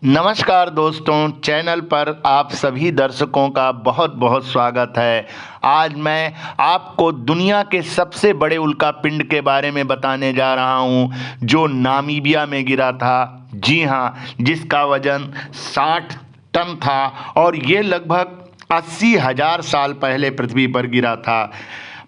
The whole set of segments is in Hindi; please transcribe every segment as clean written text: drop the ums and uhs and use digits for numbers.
नमस्कार दोस्तों, चैनल पर आप सभी दर्शकों का बहुत बहुत स्वागत है। आज मैं आपको दुनिया के सबसे बड़े उल्कापिंड के बारे में बताने जा रहा हूं, जो नामीबिया में गिरा था। जी हां, जिसका वजन 60 टन था और ये लगभग 80,000 साल पहले पृथ्वी पर गिरा था।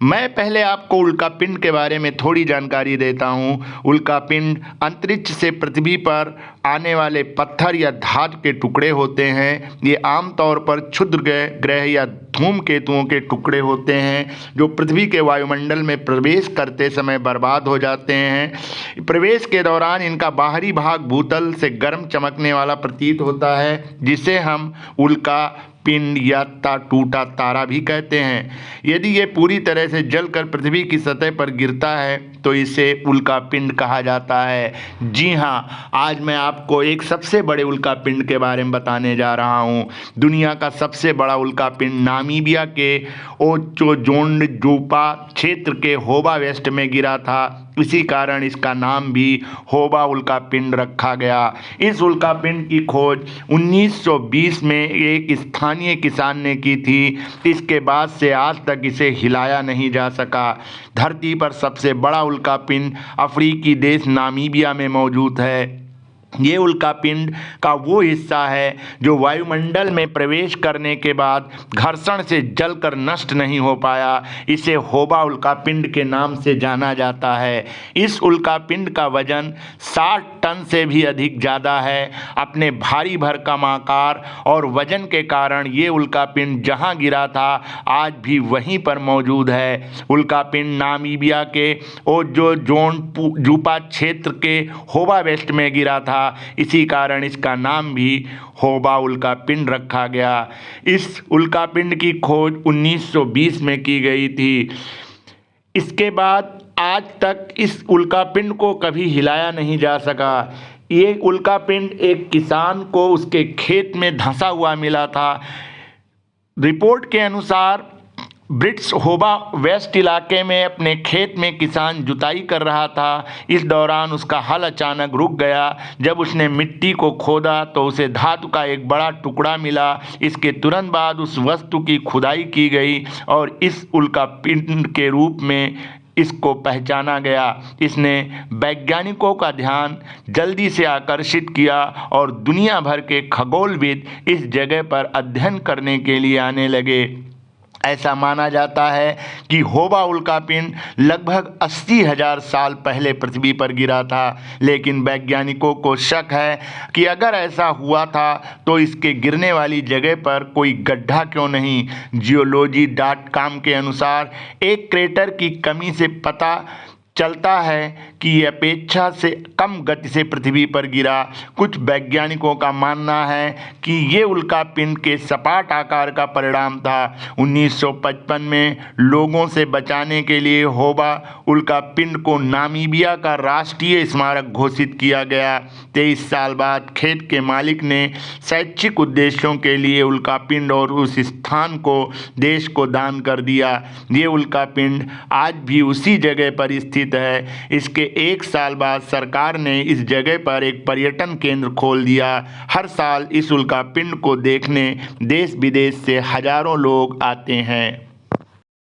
मैं पहले आपको उल्कापिंड के बारे में थोड़ी जानकारी देता हूँ। उल्कापिंड अंतरिक्ष से पृथ्वी पर आने वाले पत्थर या धातु के टुकड़े होते हैं। ये आमतौर पर क्षुद्र ग्रह या धूमकेतुओं के टुकड़े होते हैं, जो पृथ्वी के वायुमंडल में प्रवेश करते समय बर्बाद हो जाते हैं। प्रवेश के दौरान इनका बाहरी भाग भूतल से गर्म चमकने वाला प्रतीत होता है, जिसे हम उल्का पिंड या टूटा तारा भी कहते हैं। यदि ये पूरी तरह से जलकर पृथ्वी की सतह पर गिरता है तो इसे उल्कापिंड कहा जाता है। जी हाँ, आज मैं आपको एक सबसे बड़े उल्कापिंड के बारे में बताने जा रहा हूँ। दुनिया का सबसे बड़ा उल्कापिंड नामीबिया के ओचोजोंडजुपा क्षेत्र के होबा वेस्ट में गिरा था। इसी कारण इसका नाम भी होबा उल्कापिंड रखा गया। इस उल्कापिंड की खोज 1920 में एक स्थानीय किसान ने की थी। इसके बाद से आज तक इसे हिलाया नहीं जा सका। धरती पर सबसे बड़ा उल्कापिंड अफ्रीकी देश नामीबिया में मौजूद है। ये उल्कापिंड का वो हिस्सा है जो वायुमंडल में प्रवेश करने के बाद घर्षण से जलकर नष्ट नहीं हो पाया। इसे होबा उल्कापिंड के नाम से जाना जाता है। इस उल्कापिंड का वजन 60 टन से भी अधिक ज़्यादा है। अपने भारी भरकम आकार और वजन के कारण ये उल्कापिंड जहाँ गिरा था, आज भी वहीं पर मौजूद है। उल्कापिंड नामीबिया के ओचोजोंडजुपा क्षेत्र के होबा वेस्ट में गिरा था। इसी कारण इसका नाम भी होबा उल्कापिंड रखा गया। इस उल्कापिंड की खोज 1920 में की गई थी। इसके बाद आज तक इस उल्कापिंड को कभी हिलाया नहीं जा सका। ये उल्कापिंड एक किसान को उसके खेत में धंसा हुआ मिला था। रिपोर्ट के अनुसार ब्रिट्स होबा वेस्ट इलाके में अपने खेत में किसान जुताई कर रहा था। इस दौरान उसका हल अचानक रुक गया। जब उसने मिट्टी को खोदा तो उसे धातु का एक बड़ा टुकड़ा मिला। इसके तुरंत बाद उस वस्तु की खुदाई की गई और इस उल्कापिंड के रूप में इसको पहचाना गया। इसने वैज्ञानिकों का ध्यान जल्दी से आकर्षित किया और दुनिया भर के खगोलविद इस जगह पर अध्ययन करने के लिए आने लगे। ऐसा माना जाता है कि होबा उल्कापिंड लगभग 80,000 साल पहले पृथ्वी पर गिरा था, लेकिन वैज्ञानिकों को शक है कि अगर ऐसा हुआ था तो इसके गिरने वाली जगह पर कोई गड्ढा क्यों नहीं। जियोलॉजी.com के अनुसार एक क्रेटर की कमी से पता चलता है कि यह अपेक्षा से कम गति से पृथ्वी पर गिरा। कुछ वैज्ञानिकों का मानना है कि ये उल्कापिंड के सपाट आकार का परिणाम था। 1955 में लोगों से बचाने के लिए होबा उल्कापिंड को नामीबिया का राष्ट्रीय स्मारक घोषित किया गया। 23 साल बाद खेत के मालिक ने शैक्षिक उद्देश्यों के लिए उल्कापिंड और उस स्थान को देश को दान कर दिया। ये उल्कापिंड आज भी उसी जगह पर स्थित है। इसके एक साल बाद सरकार ने इस जगह पर एक पर्यटन केंद्र खोल दिया। हर साल इस उल्कापिंड को देखने देश विदेश से हजारों लोग आते हैं।